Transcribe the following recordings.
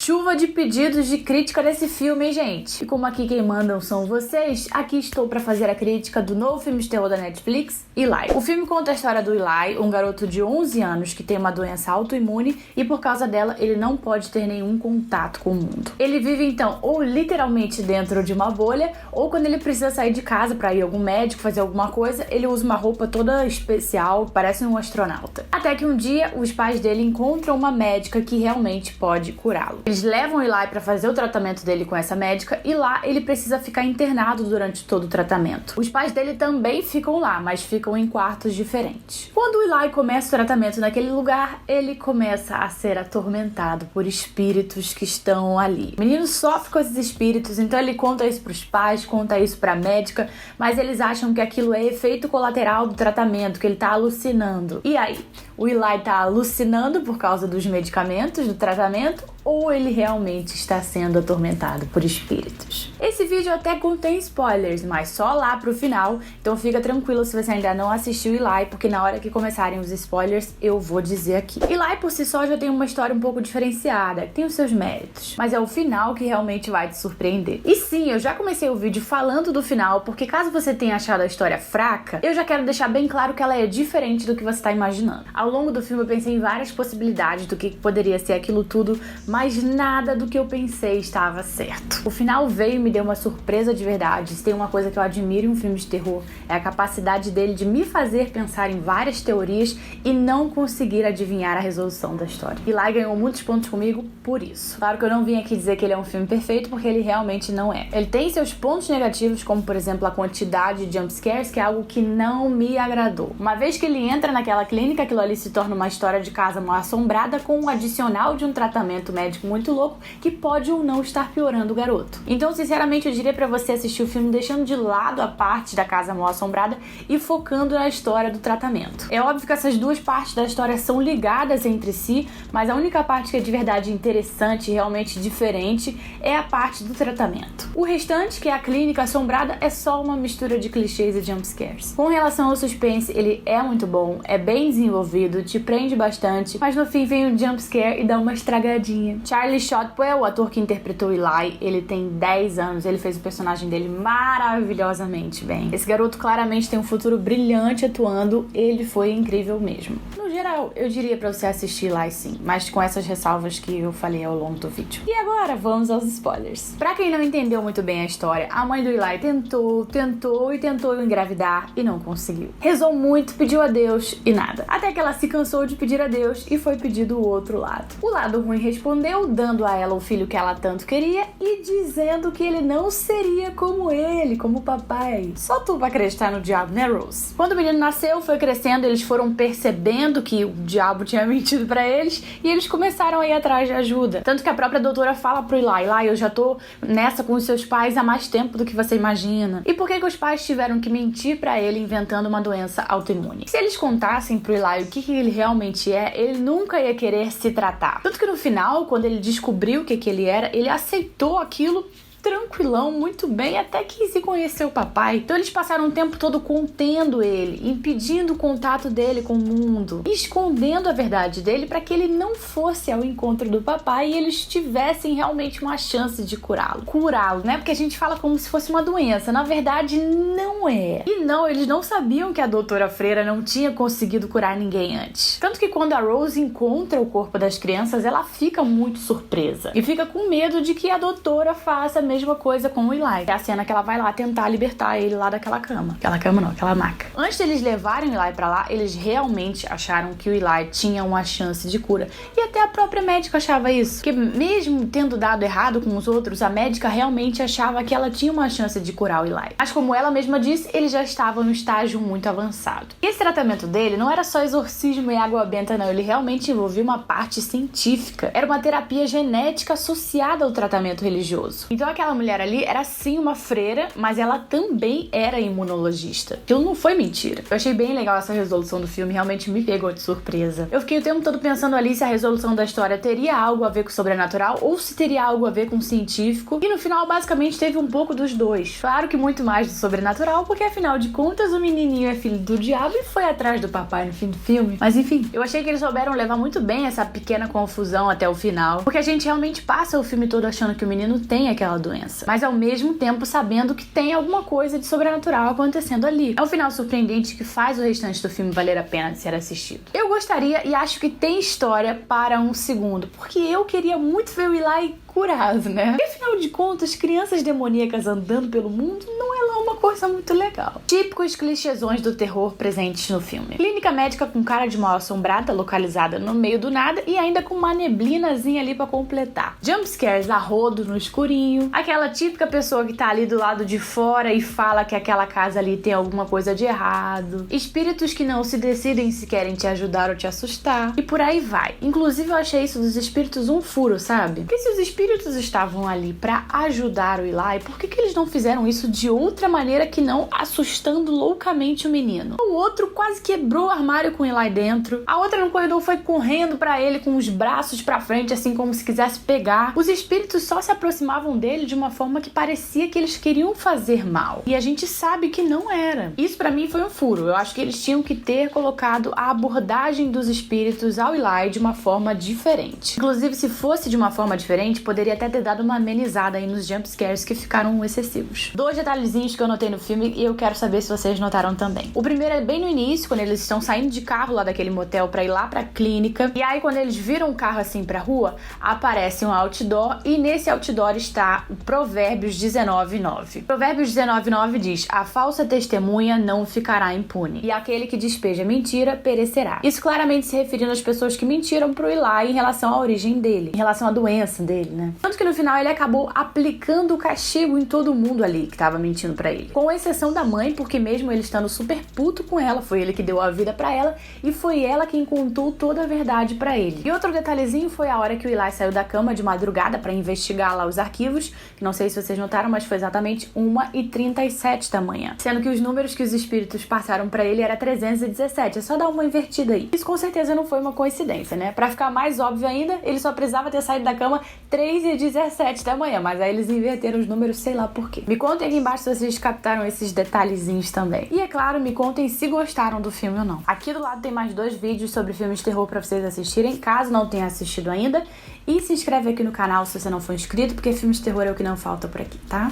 Chuva de pedidos de crítica desse filme, hein, gente? E como aqui quem mandam são vocês, aqui estou para fazer a crítica do novo filme de terror da Netflix, Eli. O filme conta a história do Eli, um garoto de 11 anos que tem uma doença autoimune e por causa dela ele não pode ter nenhum contato com o mundo. Ele vive então ou literalmente dentro de uma bolha, ou quando ele precisa sair de casa para ir a algum médico, fazer alguma coisa, ele usa uma roupa toda especial, parece um astronauta. Até que um dia os pais dele encontram uma médica que realmente pode curá-lo. Eles levam o Eli para fazer o tratamento dele com essa médica e lá ele precisa ficar internado durante todo o tratamento. Os pais dele também ficam lá, mas ficam em quartos diferentes. Quando o Eli começa o tratamento naquele lugar, ele começa a ser atormentado por espíritos que estão ali. O menino sofre com esses espíritos, então ele conta isso pros pais, conta isso pra médica, mas eles acham que aquilo é efeito colateral do tratamento, que ele tá alucinando. E aí? O Eli tá alucinando por causa dos medicamentos, do tratamento, ou ele realmente está sendo atormentado por espíritos? Esse vídeo até contém spoilers, mas só lá pro final, então fica tranquilo se você ainda não assistiu Eli, porque na hora que começarem os spoilers, eu vou dizer aqui. Eli por si só já tem uma história um pouco diferenciada, que tem os seus méritos, mas é o final que realmente vai te surpreender. E sim, eu já comecei o vídeo falando do final, porque caso você tenha achado a história fraca, eu já quero deixar bem claro que ela é diferente do que você está imaginando. Ao longo do filme eu pensei em várias possibilidades do que poderia ser aquilo tudo, mas nada do que eu pensei estava certo. O final veio e me deu uma surpresa de verdade. Se tem uma coisa que eu admiro em um filme de terror, é a capacidade dele de me fazer pensar em várias teorias e não conseguir adivinhar a resolução da história. E lá ganhou muitos pontos comigo por isso. Claro que eu não vim aqui dizer que ele é um filme perfeito, porque ele realmente não é. Ele tem seus pontos negativos, como por exemplo a quantidade de jumpscares, que é algo que não me agradou. Uma vez que ele entra naquela clínica, aquilo ali se torna uma história de casa mal assombrada com um adicional de um tratamento médico muito louco que pode ou não estar piorando o garoto. Então, sinceramente, eu diria pra você assistir o filme deixando de lado a parte da casa mal assombrada e focando na história do tratamento. É óbvio que essas duas partes da história são ligadas entre si, mas a única parte que é de verdade interessante e realmente diferente é a parte do tratamento. O restante, que é a clínica assombrada, é só uma mistura de clichês e jumpscares. Com relação ao suspense, ele é muito bom, é bem desenvolvido, te prende bastante, mas no fim vem um jumpscare e dá uma estragadinha. Charlie Shotwell, o ator que interpretou Eli, ele tem 10 anos, ele fez o personagem dele maravilhosamente bem. Esse garoto claramente tem um futuro brilhante atuando, ele foi incrível mesmo. No geral, eu diria pra você assistir Eli sim, mas com essas ressalvas que eu falei ao longo do vídeo. E agora, vamos aos spoilers. Pra quem não entendeu muito bem a história, a mãe do Eli tentou engravidar e não conseguiu. Rezou muito, pediu a Deus e nada. Até que ela se cansou de pedir a Deus e foi pedir do outro lado. O lado ruim respondeu, dando a ela o filho que ela tanto queria e dizendo que ele não seria como ele, como o papai. Só tu pra acreditar no diabo, né, Rose? Quando o menino nasceu, foi crescendo, eles foram percebendo que o diabo tinha mentido pra eles e eles começaram a ir atrás de ajuda. Tanto que a própria doutora fala pro Eli, eu já tô nessa com os seus pais há mais tempo do que você imagina. E por que os pais tiveram que mentir pra ele inventando uma doença autoimune? Se eles contassem pro Eli o que ele realmente é, ele nunca ia querer se tratar. Tanto que no final, quando ele descobriu o que ele era, ele aceitou aquilo tranquilão, muito bem, até que se conheceu o papai. Então eles passaram o tempo todo contendo ele, impedindo o contato dele com o mundo, escondendo a verdade dele para que ele não fosse ao encontro do papai e eles tivessem realmente uma chance de curá-lo. Curá-lo, né? Porque a gente fala como se fosse uma doença, na verdade não é. E não, eles não sabiam que a doutora Freira não tinha conseguido curar ninguém antes. Tanto que quando a Rose encontra o corpo das crianças, ela fica muito surpresa e fica com medo de que a doutora faça a mesma coisa com o Eli. É a cena que ela vai lá tentar libertar ele lá daquela cama. Aquela cama não, aquela maca. Antes deles levarem o Eli pra lá, eles realmente acharam que o Eli tinha uma chance de cura. E até a própria médica achava isso. Porque mesmo tendo dado errado com os outros, a médica realmente achava que ela tinha uma chance de curar o Eli. Mas como ela mesma disse, ele já estava no estágio muito avançado. E esse tratamento dele não era só exorcismo e água benta, não. Ele realmente envolvia uma parte científica. Era uma terapia genética associada ao tratamento religioso. Então aquela mulher ali era sim uma freira, mas ela também era imunologista. Aquilo não foi mentira. Eu achei bem legal essa resolução do filme, realmente me pegou de surpresa. Eu fiquei o tempo todo pensando ali se a resolução da história teria algo a ver com o sobrenatural ou se teria algo a ver com o científico. E no final, basicamente, teve um pouco dos dois. Claro que muito mais do sobrenatural, porque afinal de contas o menininho é filho do diabo e foi atrás do papai no fim do filme. Mas enfim, eu achei que eles souberam levar muito bem essa pequena confusão até o final, porque a gente realmente passa o filme todo achando que o menino tem aquela doença, mas ao mesmo tempo sabendo que tem alguma coisa de sobrenatural acontecendo ali. É um final surpreendente que faz o restante do filme valer a pena de ser assistido. Eu gostaria e acho que tem história para um segundo, porque eu queria muito ver o Eli curado, né? E afinal de contas, crianças demoníacas andando pelo mundo não é lá uma coisa muito legal. Típicos clichêsões do terror presentes no filme. Clínica médica com cara de mal assombrada, localizada no meio do nada e ainda com uma neblinazinha ali pra completar. Jumpscares a rodo no escurinho. Aquela típica pessoa que tá ali do lado de fora e fala que aquela casa ali tem alguma coisa de errado. Espíritos que não se decidem se querem te ajudar ou te assustar. E por aí vai. Inclusive eu achei isso dos espíritos um furo, sabe? Porque se os espíritos estavam ali pra ajudar o Eli, por que eles não fizeram isso de outra maneira que não assustando loucamente o menino? O outro quase quebrou o armário com o Eli dentro. A outra no corredor foi correndo pra ele com os braços pra frente, assim como se quisesse pegar. Os espíritos só se aproximavam dele de uma forma que parecia que eles queriam fazer mal. E a gente sabe que não era. Isso pra mim foi um furo. Eu acho que eles tinham que ter colocado a abordagem dos espíritos ao Eli de uma forma diferente. Inclusive, se fosse de uma forma diferente, poderia até ter dado uma amenizada aí nos jumpscares que ficaram excessivos. 2 detalhezinhos que eu notei no filme e eu quero saber se vocês notaram também. O primeiro é bem no início, quando eles estão saindo de carro lá daquele motel pra ir lá pra clínica. E aí, quando eles viram o carro assim pra rua, aparece um outdoor e nesse outdoor está o Provérbios 19:9. Provérbios 19:9 diz: a falsa testemunha não ficará impune e aquele que despeja mentira perecerá. Isso claramente se referindo às pessoas que mentiram pro Eli em relação à origem dele, em relação à doença dele, né? Tanto que no final ele acabou aplicando o castigo em todo mundo ali que tava mentindo pra ele. Com exceção da mãe, porque mesmo ele estando super puto com ela, foi ele que deu a vida pra ela e foi ela quem contou toda a verdade pra ele. E outro detalhezinho foi a hora que o Eli saiu da cama de madrugada pra investigar lá os arquivos, que não sei se vocês notaram, mas foi exatamente 1h37 da manhã. Sendo que os números que os espíritos passaram pra ele era 317. É só dar uma invertida aí. Isso com certeza não foi uma coincidência, né? Pra ficar mais óbvio ainda, ele só precisava ter saído da cama 3h17 da manhã, mas aí eles inverteram os números, sei lá por quê. Me contem aqui embaixo se vocês captaram esses detalhezinhos também. E é claro, me contem se gostaram do filme ou não. Aqui do lado tem mais 2 vídeos sobre filmes de terror pra vocês assistirem, caso não tenha assistido ainda. E se inscreve aqui no canal se você não for inscrito, porque filmes de terror é o que não falta por aqui, tá?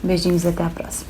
Beijinhos e até a próxima.